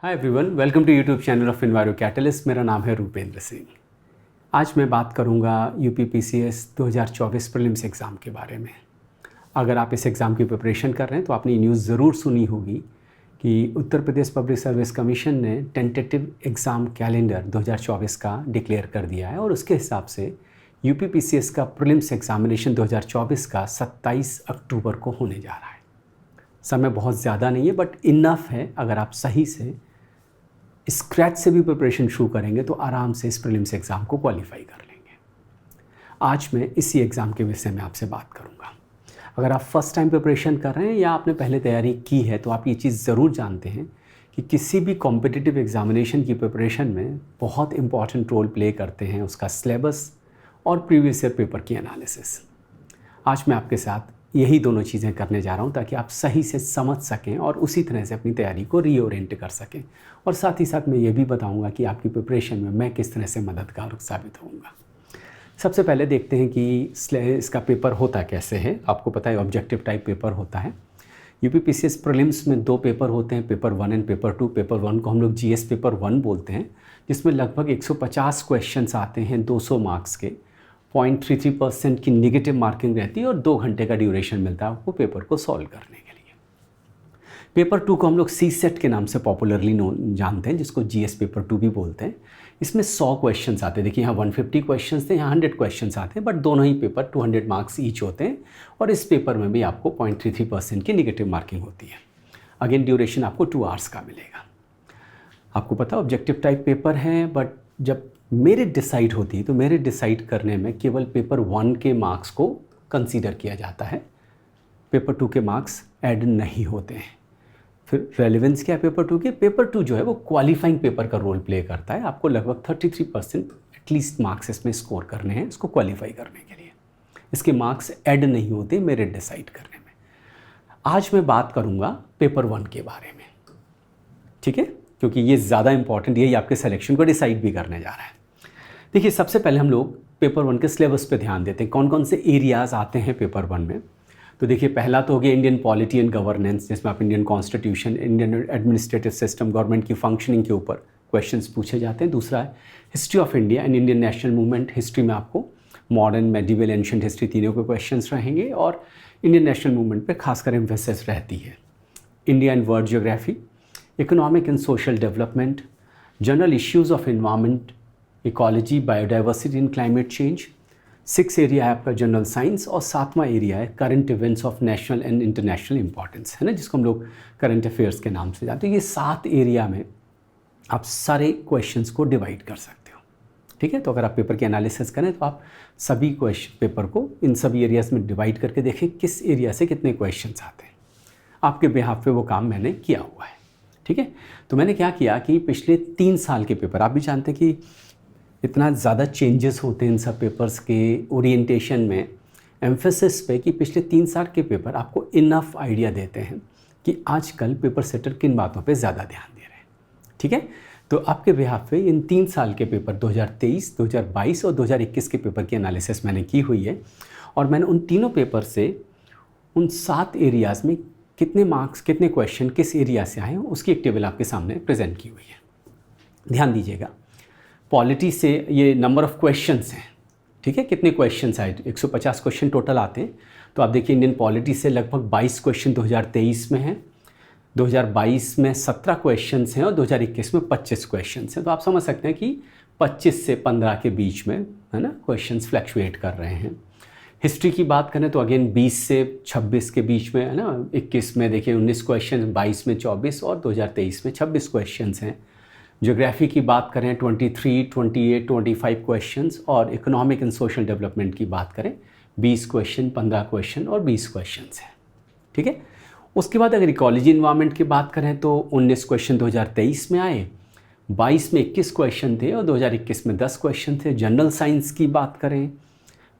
Hi everyone, welcome to YouTube channel of Enviro Catalyst. मेरा नाम है रूपेंद्र सिंह। आज मैं बात करूंगा यूपीपीसीएस 2024 प्रीलिम्स एग्ज़ाम के बारे में। अगर आप इस एग्ज़ाम की प्रिपरेशन कर रहे हैं तो आपने न्यूज़ ज़रूर सुनी होगी कि Uttar Pradesh public service commission ने टेंटेटिव एग्ज़ाम कैलेंडर 2024 का डिक्लेयर कर दिया है और उसके हिसाब से यूपीपीसीएस का प्रीलिम्स एग्ज़ामिनेशन 2024 का 27 अक्टूबर को होने जा रहा है। समय बहुत ज़्यादा नहीं है बट इनफ है। अगर आप सही से स्क्रैच से भी प्रिपरेशन शुरू करेंगे तो आराम से इस प्रीलिम्स एग्ज़ाम को क्वालिफाई कर लेंगे। आज मैं इसी एग्ज़ाम के विषय में आपसे बात करूंगा। अगर आप फर्स्ट टाइम प्रिपरेशन कर रहे हैं या आपने पहले तैयारी की है तो आप ये चीज़ ज़रूर जानते हैं कि किसी भी कॉम्पिटिटिव एग्ज़ामिनेशन की प्रिपरेशन में बहुत इंपॉर्टेंट रोल प्ले करते हैं उसका सिलेबस और प्रीवियस ईयर पेपर की एनालिसिस। आज मैं आपके साथ यही दोनों चीज़ें करने जा रहा हूँ ताकि आप सही से समझ सकें और उसी तरह से अपनी तैयारी को रीओरिएंट कर सकें। और साथ ही साथ मैं ये भी बताऊँगा कि आपकी प्रिपरेशन में मैं किस तरह से मददगार साबित होऊंगा। सबसे पहले देखते हैं कि इसका पेपर होता कैसे है। आपको पता है ऑब्जेक्टिव टाइप पेपर होता है। यूपीपीसीएस प्रीलिम्स में 2 पेपर होते हैं, पेपर 1 एंड पेपर 2। पेपर 1 को हम लोग जीएस पेपर 1 बोलते हैं, जिसमें लगभग 150 क्वेश्चंस आते हैं 200 मार्क्स के। 0.33% की निगेटिव मार्किंग रहती है और 2 घंटे का ड्यूरेशन मिलता है आपको पेपर को सॉल्व करने के लिए। पेपर 2 को हम लोग सी सेट के नाम से पॉपुलरली जानते हैं, जिसको जीएस पेपर 2 भी बोलते हैं। इसमें 100 क्वेश्चंस आते हैं। देखिए यहाँ 150 क्वेश्चंस थे, यहाँ 100 क्वेश्चंस आते हैं, बट दोनों ही पेपर 200 मार्क्स ईच होते हैं और इस पेपर में भी आपको 0.33% की निगेटिव मार्किंग होती है। अगेन ड्यूरेशन आपको 2 आवर्स का मिलेगा। आपको पता ऑब्जेक्टिव टाइप पेपर है, बट जब मेरिट डिसाइड होती है तो मेरिट डिसाइड करने में केवल पेपर 1 के मार्क्स को कंसीडर किया जाता है। पेपर 2 के मार्क्स ऐड नहीं होते हैं। फिर रेलेवेंस क्या है पेपर 2 के? पेपर 2 जो है वो क्वालिफाइंग पेपर का रोल प्ले करता है। आपको लगभग 33% एटलीस्ट मार्क्स इसमें स्कोर करने हैं इसको क्वालिफाई करने के लिए। इसके मार्क्स ऐड नहीं होते मेरिट डिसाइड करने में। आज मैं बात करूँगा पेपर 1 के बारे में, ठीक है, क्योंकि ये ज़्यादा इंपॉर्टेंट, यही आपके सिलेक्शन को डिसाइड भी करने जा रहा है। देखिए सबसे पहले हम लोग पेपर 1 के सिलेबस पे ध्यान देते हैं, कौन कौन से एरियाज़ आते हैं पेपर 1 में। तो देखिए पहला तो हो गया इंडियन पॉलिटी एंड गवर्नेंस, जिसमें आप Indian constitution, Indian administrative system, government की फंक्शनिंग के ऊपर क्वेश्चंस पूछे जाते हैं। दूसरा है history of India and Indian national movement. History में आपको मॉडर्न, मेडिवल, एंशिएंट हिस्ट्री तीनों के क्वेश्चंस रहेंगे और इंडियन नेशनल मूवमेंट पर खासकर एम्फेसिस रहती है। India and world geography, economic and social development, general issues of environment, ecology, biodiversity and climate change. 6 area है आपका जनरल साइंस और 7वां एरिया है current events of national and international importance, है ना, जिसको हम लोग करंट अफेयर्स के नाम से जानते हैं। ये 7 एरिया में आप सारे क्वेश्चंस को डिवाइड कर सकते हो, ठीक है। तो अगर आप पेपर की एनालिसिस करें तो आप सभी क्वेश्चन पेपर को इन सभी एरियाज में डिवाइड करके देखें किस एरिया से कितने क्वेश्चंस आते हैं। आपके बिहाफ पे वो काम मैंने किया हुआ है, ठीक है। तो मैंने क्या किया कि पिछले 3 साल के पेपर, आप भी जानते हैं कि इतना ज़्यादा चेंजेस होते हैं इन सब पेपर्स के ओरिएंटेशन में, एम्फेसिस पे, कि पिछले 3 साल के पेपर आपको इनफ आइडिया देते हैं कि आजकल पेपर सेटर किन बातों पे ज़्यादा ध्यान दे रहे हैं, ठीक है। तो आपके बिहाफ पे इन 3 साल के पेपर 2023, 2022 और 2021 के पेपर की एनालिसिस मैंने की हुई है और मैंने उन तीनों पेपर से उन 7 एरियाज़ में कितने मार्क्स, कितने क्वेश्चन किस एरिया से आए हैं उसकी एक टेबल आपके सामने प्रेजेंट की हुई है। ध्यान दीजिएगा, पॉलिटी से ये नंबर ऑफ़ क्वेश्चंस हैं, ठीक है, कितने क्वेश्चंस आए, 150 क्वेश्चन टोटल आते हैं। तो आप देखिए इंडियन पॉलिटी से लगभग 22 क्वेश्चन 2023 में हैं, 2022 में 17 क्वेश्चंस हैं और 2021 में 25 क्वेश्चंस हैं। तो आप समझ सकते हैं कि 25 से 15 के बीच में, है ना, क्वेश्चंस फ्लैक्चुएट कर रहे हैं। हिस्ट्री की बात करें तो अगेन 20 से 26 के बीच में, है ना, 21 में देखिए 19 क्वेश्चन, 22 में 24 और 2023 में 26 क्वेश्चंस हैं। ज्योग्राफी की बात करें 23, 28, 25 क्वेश्चंस और इकोनॉमिक एंड सोशल डेवलपमेंट की बात करें 20 क्वेश्चन, 15 क्वेश्चन और 20 क्वेश्चंस हैं, ठीक है। उसके बाद अगर इकोलॉजी एनवायरनमेंट की बात करें तो 19 क्वेश्चन 2023 में आए, 22 में 21 क्वेश्चन थे और 2021 में 10 क्वेश्चन थे। जनरल साइंस की बात करें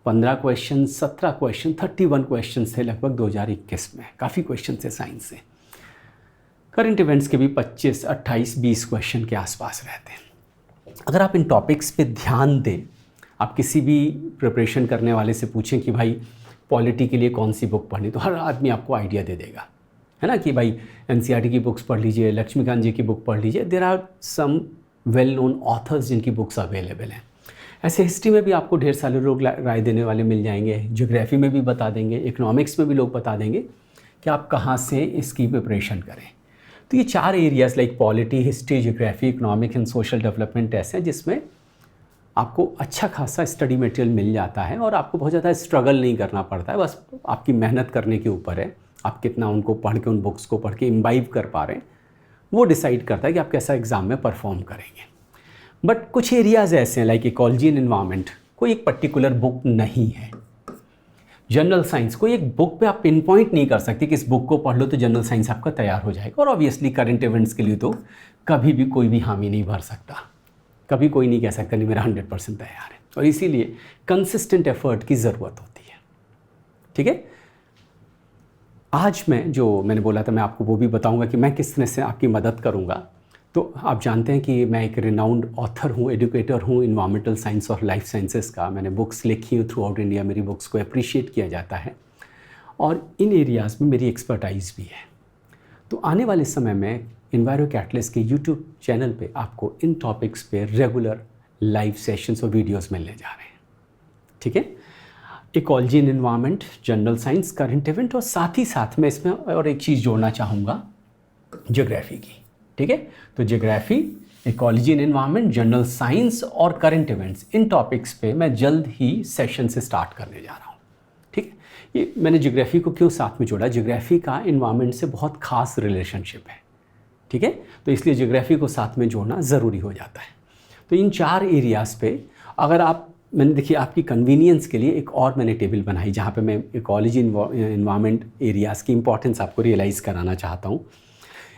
15 क्वेश्चन, 17 क्वेश्चन, 31 क्वेश्चन थे लगभग 2021 में। काफ़ी क्वेश्चन थे साइंस से। करंट इवेंट्स के भी 25, 28, 20 क्वेश्चन के आसपास रहते हैं। अगर आप इन टॉपिक्स पे ध्यान दें, आप किसी भी प्रिपरेशन करने वाले से पूछें कि भाई पॉलिटी के लिए कौन सी बुक पढ़नी, तो हर आदमी आपको आइडिया दे देगा। है ना, कि भाई एनसीईआरटी की बुक्स पढ़ लीजिए, लक्ष्मीकांत जी की बुक पढ़ लीजिए। There are some well known authors जिनकी बुक्स अवेलेबल हैं। ऐसे हिस्ट्री में भी आपको ढेर सारे लोग राय देने वाले मिल जाएंगे, ज्योग्राफी में भी बता देंगे, इकोनॉमिक्स में भी लोग बता देंगे कि आप कहाँ से इसकी प्रिपरेशन करें। तो ये 4 areas like polity, history, geography, economic and social development ऐसे हैं जिसमें आपको अच्छा खासा स्टडी मटेरियल मिल जाता है और आपको बहुत ज़्यादा स्ट्रगल नहीं करना पड़ता है। बस आपकी मेहनत करने के ऊपर है, आप कितना उनको पढ़ के, उन बुक्स को पढ़ के इम्बाइब कर पा रहे हैं, वो डिसाइड करता है कि आप कैसा एग्ज़ाम में परफॉर्म करेंगे। बट कुछ एरियाज़ ऐसे हैं लाइक इकोलॉजी एंड एनवायरनमेंट, कोई एक पर्टिकुलर बुक नहीं है। जनरल साइंस, कोई एक बुक पे आप पिन पॉइंट नहीं कर सकते कि इस बुक को पढ़ लो तो जनरल साइंस आपका तैयार हो जाएगा। और ऑब्वियसली करंट इवेंट्स के लिए तो कभी भी कोई भी हामी नहीं भर सकता, कभी कोई नहीं कह सकता नहीं मेरा 100% तैयार है। और इसीलिए कंसिस्टेंट एफर्ट की ज़रूरत होती है। ठीक है, आज मैंने बोला था मैं आपको वो भी बताऊंगा कि मैं किस तरह से आपकी मदद करूंगा। तो आप जानते हैं कि मैं एक रिनाउंड ऑथर हूँ, एजुकेटर हूँ इन्वायरमेंटल साइंस और लाइफ साइंसेस का। मैंने बुक्स लिखी हूँ थ्रू आउट इंडिया, मेरी बुक्स को अप्रिशिएट किया जाता है और इन एरियाज़ में मेरी एक्सपर्टाइज भी है। तो आने वाले समय में इन्वायरो कैटलिस्ट के यूट्यूब चैनल पे आपको इन टॉपिक्स पे रेगुलर लाइव सेशंस और वीडियोस मिलने जा रहे हैं। ठीक है, ecology and environment, general science, current event और साथ ही साथ में इसमें और एक चीज़ जोड़ना चाहूँगा, ज्योग्राफी की। ठीक है, तो geography, ecology and environment, general science और करंट इवेंट्स, इन टॉपिक्स पे मैं जल्द ही सेशन से स्टार्ट करने जा रहा हूँ। ठीक है, ये मैंने ज्योग्राफी को क्यों साथ में जोड़ा, ज्योग्राफी का एनवायरनमेंट से बहुत खास रिलेशनशिप है। ठीक है, तो इसलिए ज्योग्राफी को साथ में जोड़ना ज़रूरी हो जाता है। तो इन 4 एरियाज़ पे अगर मैंने देखिए आपकी कन्वीनियंस के लिए एक और मैंने टेबल बनाई जहाँ पे मैं इकोलॉजी एनवायरनमेंट एरियाज़ की इंपॉर्टेंस आपको रियलाइज़ कराना चाहता हूँ।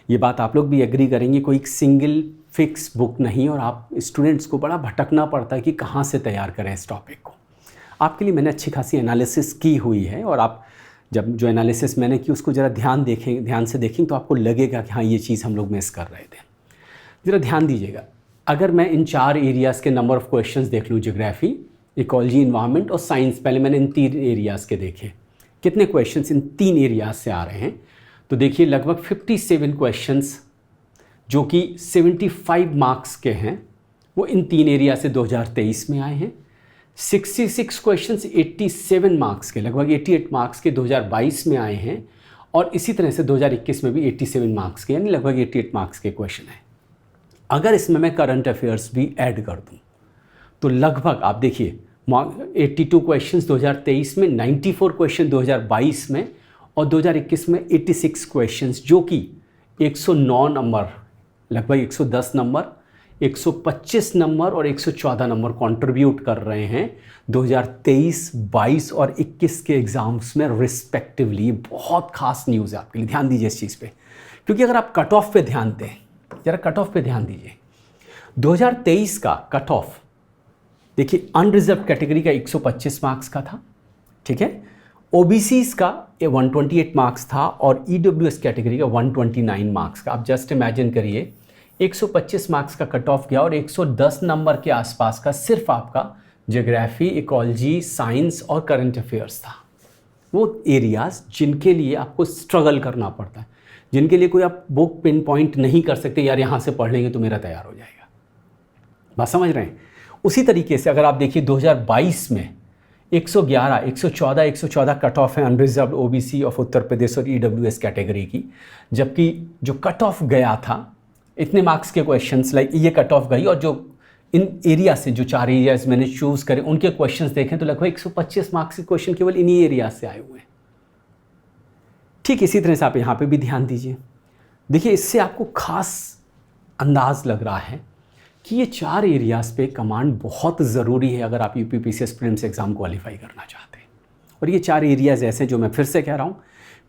ये बात आप लोग भी एग्री करेंगे, कोई सिंगल फिक्स बुक नहीं और आप स्टूडेंट्स को बड़ा भटकना पड़ता है कि कहाँ से तैयार करें इस टॉपिक को। आपके लिए मैंने अच्छी खासी एनालिसिस की हुई है और आप जब जो एनालिसिस मैंने की उसको ज़रा ध्यान से देखें तो आपको लगेगा कि हाँ ये चीज़ हम लोग मिस कर रहे थे। ज़रा ध्यान दीजिएगा, अगर मैं इन 4 एरियाज़ के नंबर ऑफ़ क्वेश्चंस देख लूँ, ज्योग्राफी, इकोलॉजी, एनवायरनमेंट और साइंस, पहले मैंने इन 3 एरियाज़ के देखे कितने क्वेश्चंस इन 3 एरियाज़ से आ रहे हैं। तो देखिए लगभग 57 क्वेश्चंस जो कि 75 मार्क्स के हैं वो इन 3 एरिया से 2023 में आए हैं। 66 क्वेश्चंस 87 मार्क्स के, लगभग 88 मार्क्स के 2022 में आए हैं और इसी तरह से 2021 में भी 87 मार्क्स के, यानी लगभग 88 मार्क्स के क्वेश्चन हैं। अगर इसमें मैं करंट अफेयर्स भी ऐड कर दूं तो लगभग आप देखिए 82 क्वेश्चंस 2023 में, 94 क्वेश्चन 2022 में और 2021 में 86 क्वेश्चंस, जो कि 109 नंबर, लगभग 110 नंबर, 125 नंबर और 114 नंबर कंट्रीब्यूट कर रहे हैं 2023, 22 और 21 के एग्ज़ाम्स में रिस्पेक्टिवली। बहुत खास न्यूज़ है आपके लिए, ध्यान दीजिए इस चीज़ पे, क्योंकि अगर आप कट ऑफ पे ध्यान दें, ज़रा कट ऑफ पे ध्यान दीजिए। 2023 का कट ऑफ देखिए, अनरिजर्व कैटेगरी का 125 मार्क्स का था। ठीक है, ओबीसीज का 128 मार्क्स था और ईडब्ल्यूएस कैटेगरी का 129 मार्क्स का। आप जस्ट इमेजिन करिए 125 मार्क्स का कट ऑफ गया और 110 नंबर के आसपास का सिर्फ आपका ज्योग्राफी, इकोलॉजी, साइंस और करंट अफेयर्स था। वो एरियाज़ जिनके लिए आपको स्ट्रगल करना पड़ता है, जिनके लिए कोई आप बुक पिन पॉइंट नहीं कर सकते, यार यहाँ से पढ़ लेंगे तो मेरा तैयार हो जाएगा। बात समझ रहे हैं? उसी तरीके से अगर आप देखिए 2022 में 111, 114 कट ऑफ है unreserved OBC of Uttar Pradesh और ईडब्ल्यूएस कैटेगरी की, जबकि जो कट ऑफ गया था इतने मार्क्स के क्वेश्चंस, लाइक ये कट ऑफ गई और जो इन एरिया से जो 4 एरियाज मैंने चूज़ करे उनके क्वेश्चंस देखें तो लगभग 125 मार्क्स के क्वेश्चन केवल इन्हीं एरियाज से आए हुए हैं। ठीक इसी तरह से आप यहाँ पे भी ध्यान दीजिए। देखिए इससे आपको खास अंदाज लग रहा है कि ये 4 एरियाज़ पे कमांड बहुत ज़रूरी है अगर आप यूपीपीसीएस प्रीलिम्स एग्ज़ाम क्वालिफाई करना चाहते हैं। और ये 4 एरियाज़ ऐसे जो मैं फिर से कह रहा हूँ,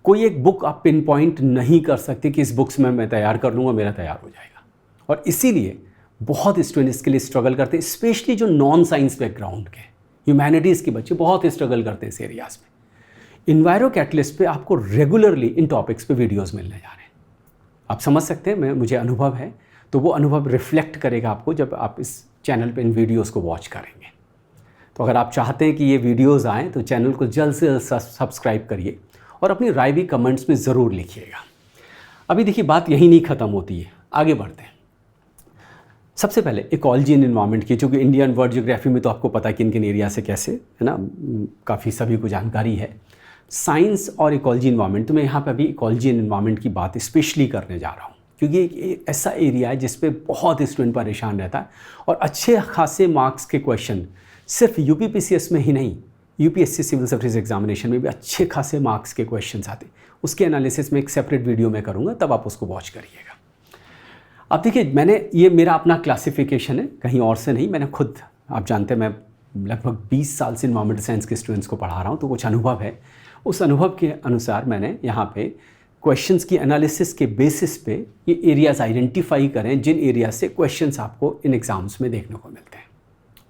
कोई एक बुक आप पिन पॉइंट नहीं कर सकते कि इस बुक्स में मैं तैयार कर लूँगा मेरा तैयार हो जाएगा। और इसीलिए बहुत स्टूडेंट इसके लिए स्ट्रगल करते हैं, स्पेशली जो नॉन साइंस बैकग्राउंड के ह्यूमैनिटीज़ के बच्चे बहुत स्ट्रगल करते हैं इस एरियाज़ में। इन्वायरो कैटलिस्ट पे आपको रेगुलरली इन टॉपिक्स पे वीडियोज़ मिलने जा रहे हैं। आप समझ सकते हैं, मुझे अनुभव है, तो वो अनुभव रिफ्लेक्ट करेगा आपको जब आप इस चैनल पे इन वीडियोस को वॉच करेंगे। तो अगर आप चाहते हैं कि ये वीडियोस आएँ तो चैनल को जल्द से जल्द सब्सक्राइब करिए और अपनी राय भी कमेंट्स में ज़रूर लिखिएगा। अभी देखिए बात यहीं नहीं ख़त्म होती है, आगे बढ़ते हैं। सबसे पहले इकोलॉजी एंड एनवायरनमेंट की, जो कि इंडियन वर्ल्ड ज्योग्राफी में तो आपको पता है किन किन एरिया से कैसे, है ना, काफ़ी सभी को जानकारी है। साइंस और इकोलॉजी एनवायरनमेंट, तो मैं यहाँ पे अभी इकोलॉजी एंड एनवायरनमेंट की बात स्पेशली करने जा रहा हूँ, क्योंकि एक ऐसा एरिया है जिस पे बहुत स्टूडेंट परेशान रहता है और अच्छे खासे मार्क्स के क्वेश्चन सिर्फ यूपीपीसीएस में ही नहीं, यूपीएससी सिविल सर्विस एग्जामिनेशन में भी अच्छे खासे मार्क्स के क्वेश्चन आते हैं। उसके एनालिसिस में एक सेपरेट वीडियो में करूँगा, तब आप उसको वॉच करिएगा। अब देखिए, ये मेरा अपना क्लासिफिकेशन है, कहीं और से नहीं, मैंने खुद, आप जानते हैं मैं लगभग 20 साल से इन्वायरमेंटल साइंस के स्टूडेंट्स को पढ़ा रहा हूँ, तो कुछ अनुभव है। उस अनुभव के अनुसार मैंने यहाँ पे क्वेश्चंस की एनालिसिस के बेसिस पे ये एरियाज़ आइडेंटिफाई करें जिन एरिया से क्वेश्चंस आपको इन एग्ज़ाम्स में देखने को मिलते हैं।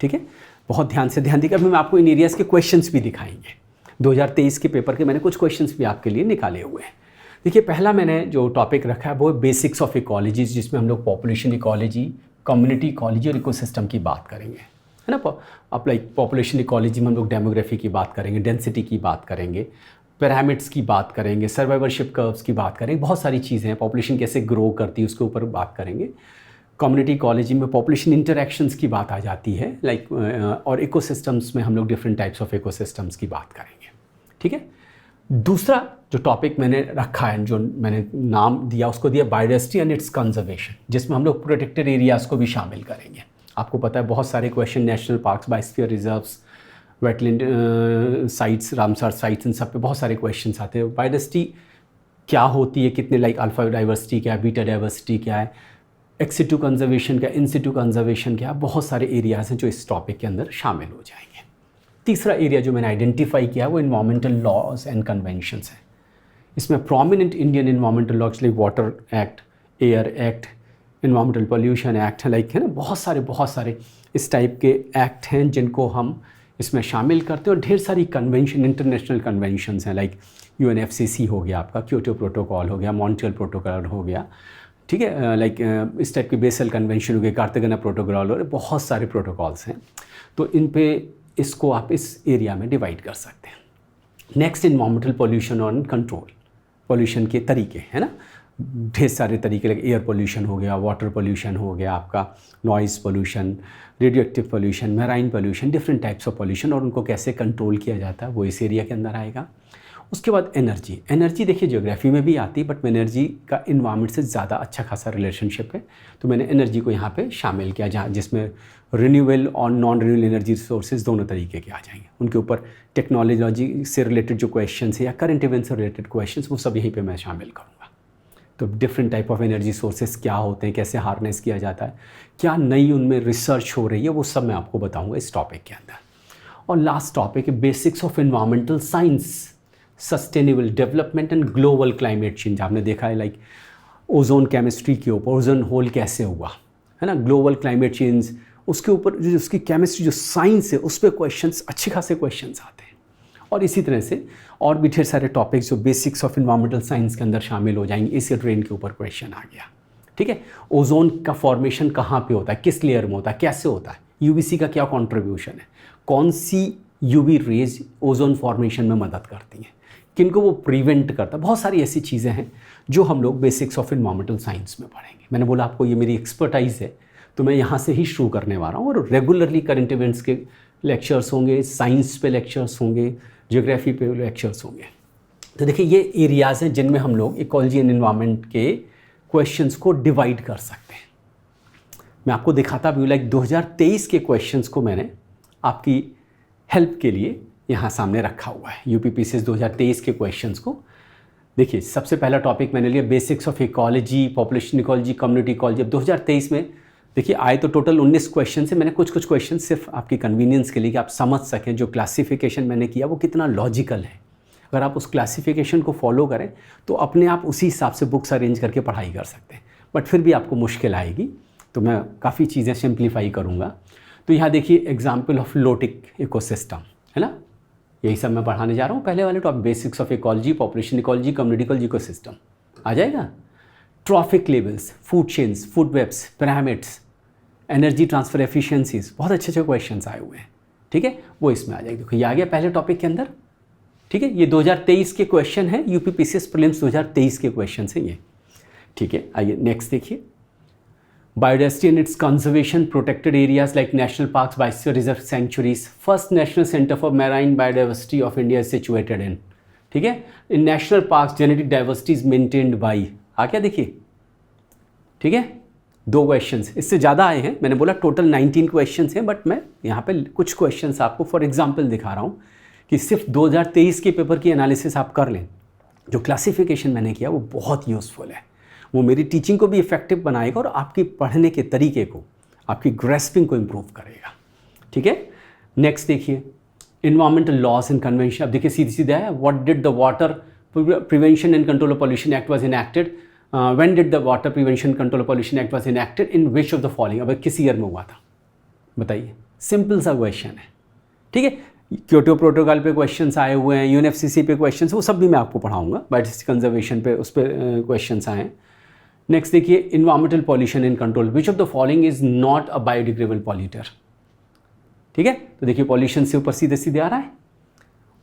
ठीक है, बहुत ध्यान से ध्यान दीजिए। अभी मैं आपको इन एरियाज़ के क्वेश्चंस भी दिखाएंगे। 2023 के पेपर के मैंने कुछ क्वेश्चंस भी आपके लिए निकाले हुए हैं। देखिए, पहला मैंने जो टॉपिक रखा है वो बेसिक्स ऑफ इकोलॉजी, जिसमें हम लोग पॉपुलेशन इकोलॉजी, कम्युनिटी इकोलॉजी और इकोसिस्टम की बात करेंगे, है ना। अब लाइक पॉपुलेशन इकोलॉजी में हम लोग डेमोग्राफी की बात करेंगे, डेंसिटी की बात करेंगे, पिरामिड्स की बात करेंगे, सर्वाइवरशिप कर्व्स की बात करेंगे, बहुत सारी चीज़ें हैं, पॉपुलेशन कैसे ग्रो करती है उसके ऊपर बात करेंगे। कम्युनिटी इकोलॉजी में पॉपुलेशन इंटरैक्शंस की बात आ जाती है, लाइक और इकोसिस्टम्स में हम लोग डिफरेंट टाइप्स ऑफ इकोसिस्टम्स की बात करेंगे। ठीक है, दूसरा जो टॉपिक मैंने रखा है, जो मैंने नाम दिया, उसको दिया बायोडायवर्सिटी एंड इट्स कंजर्वेशन, जिसमें हम लोग प्रोटेक्टेड एरियाज़ को भी शामिल करेंगे। आपको पता है बहुत सारे question national parks, biosphere reserves, wetland sites, Ramsar sites, इन सब पे बहुत सारे क्वेश्चंस आते हैं। बायोडायवर्सिटी क्या होती है, कितने लाइक अल्फा डाइवर्सिटी क्या है, बीटा डाइवर्सिटी क्या है, एक्स सिटू कंजर्वेशन क्या, इन सिटू कंजर्वेशन क्या, बहुत सारे एरियाज़ हैं जो इस टॉपिक के अंदर शामिल हो जाएंगे। तीसरा एरिया जो मैंने आइडेंटिफाई किया है वो इन्वायरमेंटल लॉज एंड कन्वेंशंस है। इसमें prominent Indian environmental laws like water act, air act, environmental pollution act, like है ना, बहुत सारे इस टाइप के एक्ट हैं जिनको हम इसमें शामिल करते हैं। और ढेर सारी कन्वेंशन, इंटरनेशनल कन्वेंशंस हैं, लाइक UNFCCC हो गया आपका, क्योटो प्रोटोकॉल हो गया, मॉन्ट्रियल प्रोटोकॉल हो गया, ठीक है, लाइक इस टाइप के बेसल कन्वेंशन हो गया, कार्तागना प्रोटोकॉल, और बहुत सारे प्रोटोकॉल्स हैं। तो इन पे इसको आप इस एरिया में डिवाइड कर सकते हैं। नेक्स्ट, इन्वायरमेंटल पोल्यूशन और कंट्रोल, पोल्यूशन के तरीके, है ना, ढेर सारे तरीके, लाइक एयर पोल्यूशन हो गया, वाटर पोल्यूशन हो गया आपका, noise pollution, radio active pollution, marine pollution, different types of pollution, और उनको कैसे कंट्रोल किया जाता है वो इस एरिया के अंदर आएगा। उसके बाद एनर्जी देखिए ज्योग्राफी में भी आती है, बट एनर्जी का इन्वायरमेंट से ज़्यादा अच्छा खासा रिलेशनशिप है, तो मैंने एनर्जी को यहाँ पे शामिल किया, जहाँ जिसमें रिन्यूएबल और नॉन रिन्यूएबल एनर्जी रिसोर्सेज दोनों तरीके के आ जाएंगे। उनके ऊपर टेक्नोलॉजी से रिलेटेड जो क्वेश्चन है या करंट इवेंट से रिलेटेड क्वेश्चन, वो सब यहीं पर मैं शामिल करूँगा। तो different type of energy sources क्या होते हैं, कैसे हार्नेस किया जाता है, क्या नई उनमें रिसर्च हो रही है, वो सब मैं आपको बताऊँगा इस टॉपिक के अंदर। और लास्ट टॉपिक है basics of environmental science, sustainable development and global climate change. आपने देखा है लाइक ओजोन केमिस्ट्री के ऊपर, ओजोन होल कैसे हुआ, है ना, ग्लोबल क्लाइमेट चेंज, उसके ऊपर जो उसकी केमिस्ट्री जो साइंस है उस पर क्वेश्चंस, अच्छे खासे क्वेश्चंस आते हैं। और इसी तरह से और भी ढेर सारे टॉपिक्स जो बेसिक्स ऑफ एनवायरमेंटल साइंस के अंदर शामिल हो जाएंगे। इसी ट्रेन के ऊपर क्वेश्चन आ गया, ठीक है। ओजोन का फॉर्मेशन कहाँ पे होता है, किस लेयर में होता है, कैसे होता है, यूवीसी का क्या कॉन्ट्रीब्यूशन है, कौन सी यूवी रेज ओजोन फॉर्मेशन में मदद करती हैं, किनको वो प्रिवेंट करता है, बहुत सारी ऐसी चीज़ें हैं जो हम लोग बेसिक्स ऑफ एनवायरमेंटल साइंस में पढ़ेंगे। मैंने बोला आपको ये मेरी एक्सपर्टाइज है, तो मैं यहाँ से ही शुरू करने वाला हूँ। और रेगुलरली करंट इवेंट्स के लेक्चर्स होंगे, साइंस पे लेक्चर्स होंगे, ज्योग्राफी पे लेक्चर्स होंगे। तो देखिए ये एरियाज़ हैं जिनमें हम लोग इकोलॉजी एंड एनवायरनमेंट के क्वेश्चंस को डिवाइड कर सकते हैं। मैं आपको दिखाता भी हूँ, लाइक 2023 के क्वेश्चंस को मैंने आपकी हेल्प के लिए यहाँ सामने रखा हुआ है। यूपीपीसीएस 2023 के क्वेश्चंस को देखिए। सबसे पहला टॉपिक मैंने लिया basics of ecology, population ecology, community ecology. अब 2023 में देखिए आए तो टोटल 19 क्वेश्चन से मैंने कुछ क्वेश्चन सिर्फ आपकी कन्वीनियंस के लिए कि आप समझ सकें जो क्लासिफिकेशन मैंने किया वो कितना लॉजिकल है। अगर आप उस क्लासिफिकेशन को फॉलो करें तो अपने आप उसी हिसाब से बुक्स अरेंज करके पढ़ाई कर सकते हैं, बट फिर भी आपको मुश्किल आएगी, तो मैं काफ़ी चीज़ें सिंप्लीफाई करूँगा। तो यहाँ देखिए एग्जाम्पल ऑफ लोटिक इकोसिस्टम, है ना, यही सब मैं पढ़ाने जा रहा हूँ। पहले वाले topic basics of ecology, population ecology, community ecology, ecosystem आ जाएगा। Trophic levels, food chains, food webs, pyramids, energy transfer efficiencies, बहुत अच्छे अच्छे क्वेश्चंस आए हुए हैं, ठीक है, वो इसमें आ जाएगी। देखो ये आ गया पहले टॉपिक के अंदर, ठीक है। ये 2023 के क्वेश्चन है, यूपीपीसीएस प्रीलिम्स 2023 के क्वेश्चन हैं ये। ठीक है, आइए नेक्स्ट देखिए। Biodiversity and its conservation, protected areas like national parks, biosphere reserve sanctuaries. First national centre for marine biodiversity of India is situated in, ठीक है, in national park genetic diversity is maintained by. आ क्या देखिए, ठीक है, 2 questions, इससे ज़्यादा आए हैं, मैंने बोला टोटल 19 क्वेश्चंस हैं, बट मैं यहाँ पे कुछ क्वेश्चंस आपको फॉर एग्जांपल दिखा रहा हूँ कि सिर्फ 2023 के पेपर की एनालिसिस आप कर लें। जो क्लासिफिकेशन मैंने किया वो बहुत यूज़फुल है, वो मेरी टीचिंग को भी इफेक्टिव बनाएगा और आपकी पढ़ने के तरीके को, आपकी ग्रेस्पिंग को इम्प्रूव करेगा, ठीक है। नेक्स्ट देखिए, इन्वायरमेंटल लॉज एंड कन्वेंशन। अब देखिए सीधी सीधा है, what did the water prevention and control of pollution act was enacted, when did the water prevention control of pollution act was enacted, in which of the following. अब किस year में हुआ था बताइए, सिंपल सा क्वेश्चन है, ठीक है। क्योटो प्रोटोकॉल पे क्वेश्चंस आए हुए हैं, यूएनएफसीसी पे क्वेश्चंस, वो सब भी मैं आपको पढ़ाऊंगा, बायोडाइवर्सिटी कंजर्वेशन पे उस पर क्वेश्चंस आए हैं। नेक्स्ट देखिए, environmental pollution in control, which of the following is not a biodegradable polluter, ठीक है। तो देखिए पॉल्यूशन से ऊपर सीधे सीधे आ रहा है।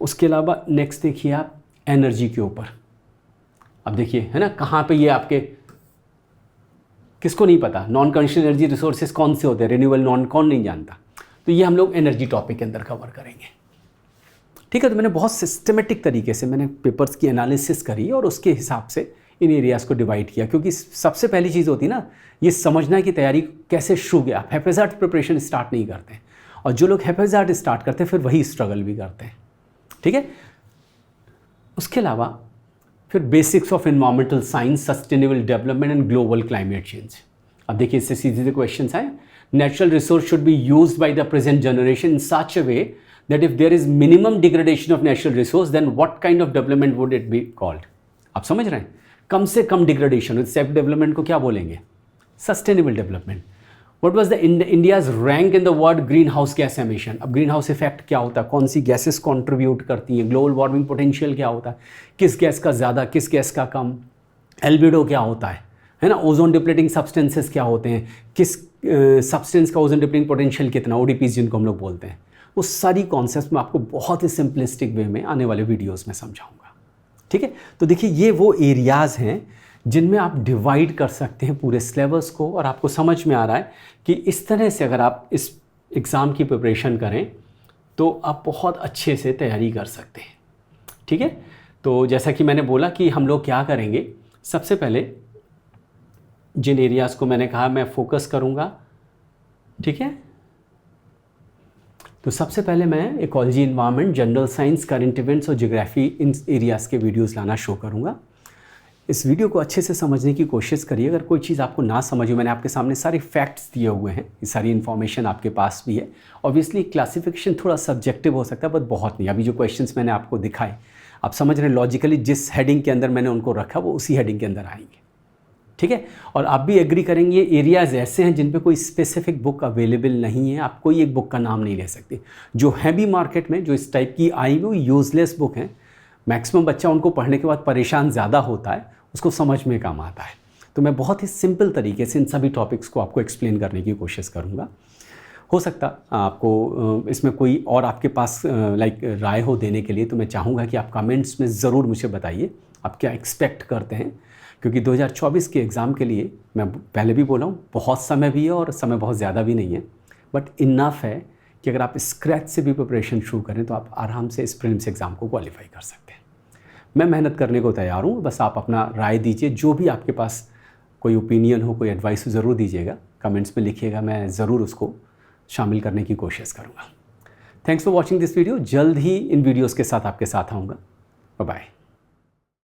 उसके अलावा नेक्स्ट देखिए आप एनर्जी के ऊपर। अब देखिए है ना, कहाँ पे ये आपके, किसको नहीं पता नॉन कन्वेंशनल एनर्जी रिसोर्सेज कौन से होते हैं, रिन्यूएबल नॉन, कौन नहीं जानता। तो ये हम लोग एनर्जी टॉपिक के अंदर कवर करेंगे, ठीक है। तो मैंने बहुत सिस्टमेटिक तरीके से मैंने पेपर्स की एनालिसिस करी और उसके हिसाब से इन एरियाज़ को डिवाइड किया, क्योंकि सबसे पहली चीज़ होती है ना, ये समझना कि तैयारी कैसे शुरू किया। आप हैप्पीजार्ड प्रिपरेशन स्टार्ट नहीं करते हैं, और जो लोग हैप्पीजार्ड स्टार्ट करते हैं फिर वही स्ट्रगल भी करते हैं, ठीक है। उसके अलावा फिर basics of environmental science, sustainable development and global climate change. अब देखिए इससे सीधे सीधे क्वेश्चन आए, natural resource should be used by the present generation in such a way that if there is minimum degradation of natural resource then what kind of development would it be called. आप समझ रहे हैं, कम से कम degradation, self development को क्या बोलेंगे, sustainable development. What was the India's rank in the world green house gas emission. अब green house effect क्या होता है, कौन सी गैसेस कंट्रीब्यूट करती हैं, ग्लोबल वार्मिंग पोटेंशियल क्या होता है, किस गैस का ज़्यादा किस गैस का कम, एल्बिडो क्या होता है ना, ओजोन डिप्लीटिंग सब्सटेंसेस क्या होते हैं, किस सब्सटेंस का ओजोन डिप्लीटिंग पोटेंशियल कितना, ओडीपीज जिनको हम लोग बोलते हैं, वो सारी कॉन्सेप्ट मैं आपको बहुत ही सिंपलिस्टिक वे में आने वाले वीडियोज़ में समझाऊँगा, ठीक है। तो देखिए ये वो एरियाज़ हैं जिनमें आप डिवाइड कर सकते हैं पूरे सिलेबस को, और आपको समझ में आ रहा है कि इस तरह से अगर आप इस एग्ज़ाम की प्रिपरेशन करें तो आप बहुत अच्छे से तैयारी कर सकते हैं, ठीक है। तो जैसा कि मैंने बोला कि हम लोग क्या करेंगे, सबसे पहले जिन एरियाज़ को मैंने कहा मैं फोकस करूँगा, ठीक है। तो सबसे पहले मैं ecology, environment, general science, current events और ज्योग्राफी, इन एरियाज़ के वीडियोज़ लाना शो करूँगा। इस वीडियो को अच्छे से समझने की कोशिश करिए। अगर कोई चीज़ आपको ना समझ हो, मैंने आपके सामने सारे फैक्ट्स दिए हुए हैं, ये सारी इन्फॉर्मेशन आपके पास भी है। ऑब्वियसली क्लासिफिकेशन थोड़ा सब्जेक्टिव हो सकता है, बट बहुत नहीं। अभी जो क्वेश्चंस मैंने आपको दिखाए, आप समझ रहे हैं लॉजिकली जिस हेडिंग के अंदर मैंने उनको रखा वो उसी हेडिंग के अंदर आएंगे, ठीक है। और आप भी एग्री करेंगे, एरियाज़ ऐसे हैं जिन पे कोई स्पेसिफिक बुक अवेलेबल नहीं है, आप कोई एक बुक का नाम नहीं ले सकते। जो है भी मार्केट में, जो इस टाइप की आई वो यूजलेस बुक हैं, मैक्सिमम बच्चा उनको पढ़ने के बाद परेशान ज़्यादा होता है, उसको समझ में काम आता है। तो मैं बहुत ही सिंपल तरीके से इन सभी टॉपिक्स को आपको एक्सप्लेन करने की कोशिश करूँगा। हो सकता आपको इसमें कोई और आपके पास लाइक राय हो देने के लिए, तो मैं चाहूँगा कि आप कमेंट्स में ज़रूर मुझे बताइए आप क्या एक्सपेक्ट करते हैं, क्योंकि 2024 के एग्ज़ाम के लिए मैं पहले भी बोला हूँ, बहुत समय भी है और समय बहुत ज़्यादा भी नहीं है, बट इनफ है कि अगर आप स्क्रैच से भी प्रिपरेशन शुरू करें तो आप आराम से इस प्रीलिम्स एग्ज़ाम को क्वालिफाई कर सकते हैं। मैं मेहनत करने को तैयार हूँ, बस आप अपना राय दीजिए। जो भी आपके पास कोई ओपिनियन हो, कोई एडवाइस हो, ज़रूर दीजिएगा, कमेंट्स में लिखिएगा, मैं ज़रूर उसको शामिल करने की कोशिश करूँगा। Thanks for watching this video. जल्द ही इन वीडियोज़ के साथ आपके साथ आऊँगा। Bye bye.